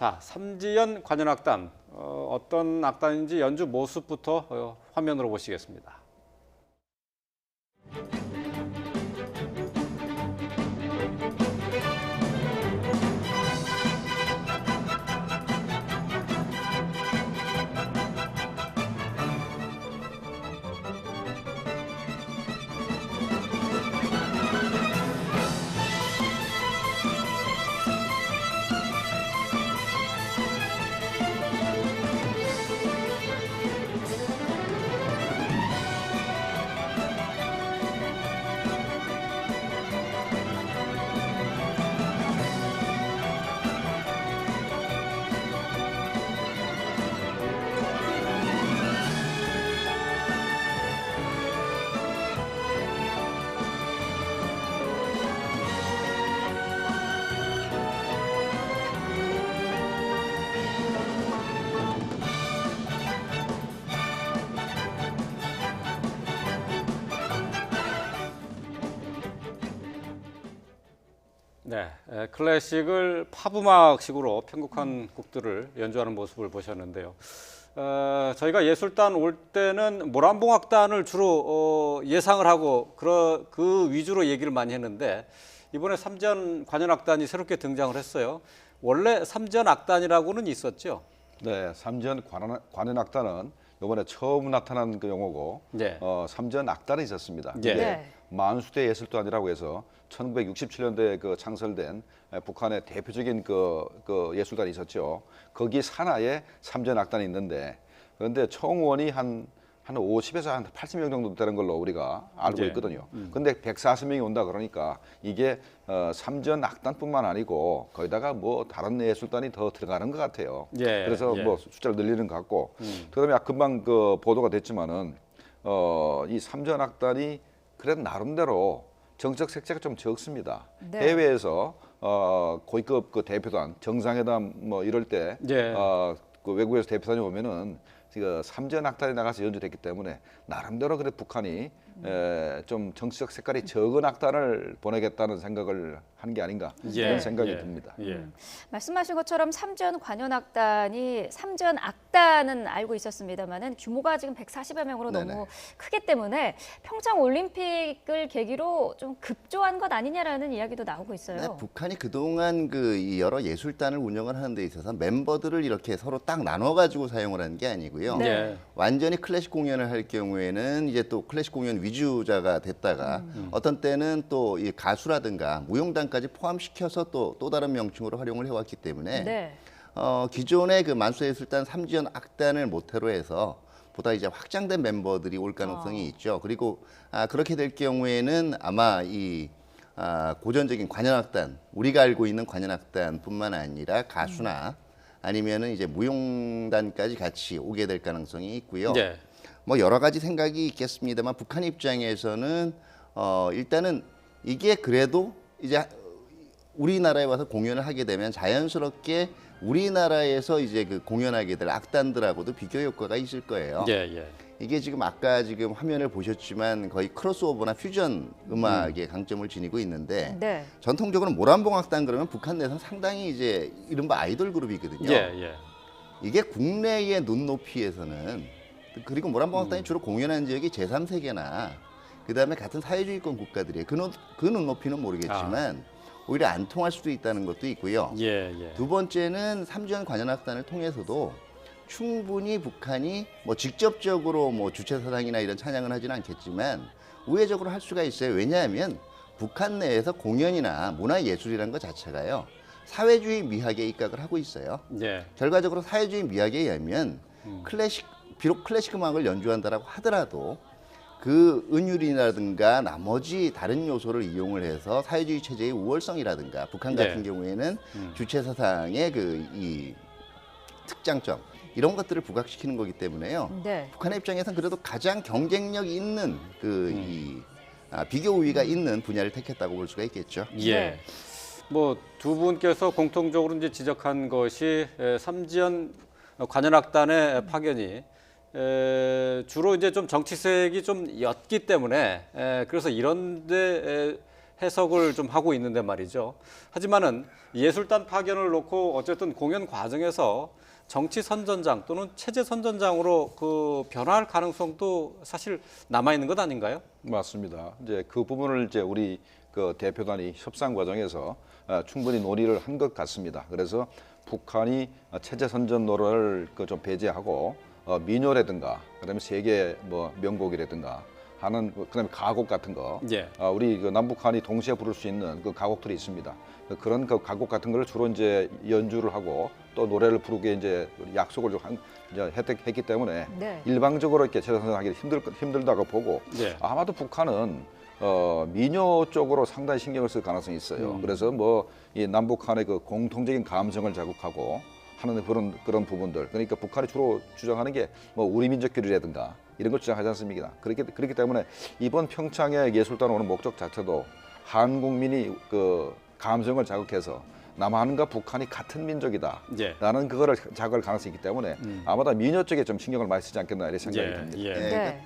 자, 삼지연 관현악단 어떤 악단인지 연주 모습부터 화면으로 보시겠습니다. 네, 클래식을 팝음악식으로 편곡한 곡들을 연주하는 모습을 보셨는데요. 저희가 예술단 올 때는 모란봉악단을 주로 예상을 하고 그 위주로 얘기를 많이 했는데 이번에 삼지연 관현악단이 새롭게 등장을 했어요. 원래 삼지연 악단이라고는 있었죠? 네, 삼지연 관현악단은 이번에 처음 나타난 그 용어고 네. 삼지연 악단이 있었습니다. 예. 이게 만수대 예술단이라고 해서 1967년도에 그 창설된 북한의 대표적인 그 예술단이 있었죠. 거기 산하에 삼지연 악단이 있는데 그런데 총원이 한 50에서 한 80명 정도 되는 걸로 우리가 알고 예. 있거든요. 근데 140명이 온다 그러니까 이게 삼지연 악단뿐만 아니고 거기다가 뭐 다른 예술단이 더 들어가는 것 같아요. 예. 그래서 예. 뭐 숫자를 늘리는 것 같고 그다음에 금방 그 보도가 됐지만은 이 삼지연 악단이 그래도 나름대로 정책 색채가 좀 적습니다. 네. 해외에서 고위급 그 대표단 정상회담 뭐 이럴 때 예. 그 외국에서 대표단이 오면은 그 삼지연 악단이 나가서 연주됐기 때문에 나름대로 그래 북한이 좀 정치적 색깔이 적은 악단을 보내겠다는 생각을 한 게 아닌가 이런 생각이 듭니다. 예. 말씀하신 것처럼 삼지연 관현악단이 삼지연 악단은 알고 있었습니다만은 규모가 지금 140여 명으로 네네. 너무 크기 때문에 평창 올림픽을 계기로 좀 급조한 것 아니냐라는 이야기도 나오고 있어요. 네, 북한이 그동안 이 여러 예술단을 운영을 하는 데 있어서 멤버들을 이렇게 서로 딱 나눠가지고 사용을 하는 게 아니고요. 네. 예. 완전히 클래식 공연을 할 경우에는 이제 또 클래식 공연 위주자가 됐다가 어떤 때는 또 이 가수라든가 무용단까지 포함시켜서 또 다른 명칭으로 활용을 해왔기 때문에 네. 기존의 그 만수예술단 삼지연 악단을 모태로 해서 보다 이제 확장된 멤버들이 올 가능성이 있죠. 그리고 그렇게 될 경우에는 아마 이 고전적인 관현악단, 우리가 알고 있는 관현악단뿐만 아니라 가수나 아니면은 이제 무용단까지 같이 오게 될 가능성이 있고요. 예. 뭐 여러 가지 생각이 있겠습니다만 북한 입장에서는 일단은 이게 그래도 이제 우리나라에 와서 공연을 하게 되면 자연스럽게 우리나라에서 이제 그 공연하게 될 악단들하고도 비교 효과가 있을 거예요. 예. 예. 이게 지금 아까 지금 화면을 보셨지만 거의 크로스오버나 퓨전 음악의 강점을 지니고 있는데 네. 전통적으로 모란봉악단 그러면 북한 내에서는 상당히 이제 이른바 아이돌 그룹이거든요. 예. 예. 이게 국내의 눈높이에서는 그리고 모란봉악단이 주로 공연한 지역이 제3세계나 그다음에 같은 사회주의권 국가들이에요. 그 눈높이는 모르겠지만 오히려 안 통할 수도 있다는 것도 있고요. 예. 예. 두 번째는 삼지연 관현악단을 통해서도 충분히 북한이 뭐 직접적으로 뭐 주체사상이나 이런 찬양을 하지는 않겠지만 우회적으로 할 수가 있어요. 왜냐하면 북한 내에서 공연이나 문화예술이라는 것 자체가요. 사회주의 미학에 입각을 하고 있어요. 예. 결과적으로 사회주의 미학에 의하면 비록 클래식 음악을 연주한다라고 하더라도 그 은율이라든가 나머지 다른 요소를 이용을 해서 사회주의 체제의 우월성이라든가 북한 같은 네. 경우에는 주체 사상의 이 특장점 이런 것들을 부각시키는 거기 때문에요. 네. 북한의 입장에서는 그래도 가장 경쟁력 있는 비교 우위가 있는 분야를 택했다고 볼 수가 있겠죠. 예. 네. 뭐 두 분께서 공통적으로 이제 지적한 것이 삼지연 관현악단의 파견이 주로 이제 좀 정치색이 좀 옅기 때문에 그래서 이런데 해석을 좀 하고 있는데 말이죠. 하지만은 예술단 파견을 놓고 어쨌든 공연 과정에서 정치 선전장 또는 체제 선전장으로 그 변화할 가능성도 사실 남아 있는 것 아닌가요? 맞습니다. 이제 그 부분을 이제 우리 그 대표단이 협상 과정에서 충분히 논의를 한 것 같습니다. 그래서 북한이 체제 선전 노래를 그 좀 배제하고 민요라든가 그다음에 세계 뭐 명곡이라든가 하는 그다음에 가곡 같은 거 예. 우리 그 남북한이 동시에 부를 수 있는 그 가곡들이 있습니다. 그런 그 가곡 같은 걸 주로 이제 연주를 하고 또 노래를 부르게 이제 약속을 좀 이제 혜택했기 때문에 네. 일방적으로 이렇게 체제 선전하기 힘들다고 보고 예. 아마도 북한은 민요 쪽으로 상당히 신경을 쓸 가능성이 있어요. 그래서 뭐 이 남북한의 그 공통적인 감성을 자극하고 하는 그런 부분들. 그러니까 북한이 주로 주장하는 게 뭐 우리 민족끼리라든가 이런 걸 주장하지 않습니까? 그렇기 때문에 이번 평창에 예술단 오는 목적 자체도 한국민이 그 감성을 자극해서 남한과 북한이 같은 민족이다라는 예. 그거를 자극할 가능성이 있기 때문에 아마도 민요 쪽에 좀 신경을 많이 쓰지 않겠나 이런 생각이 예. 듭니다. 예. 네. 네.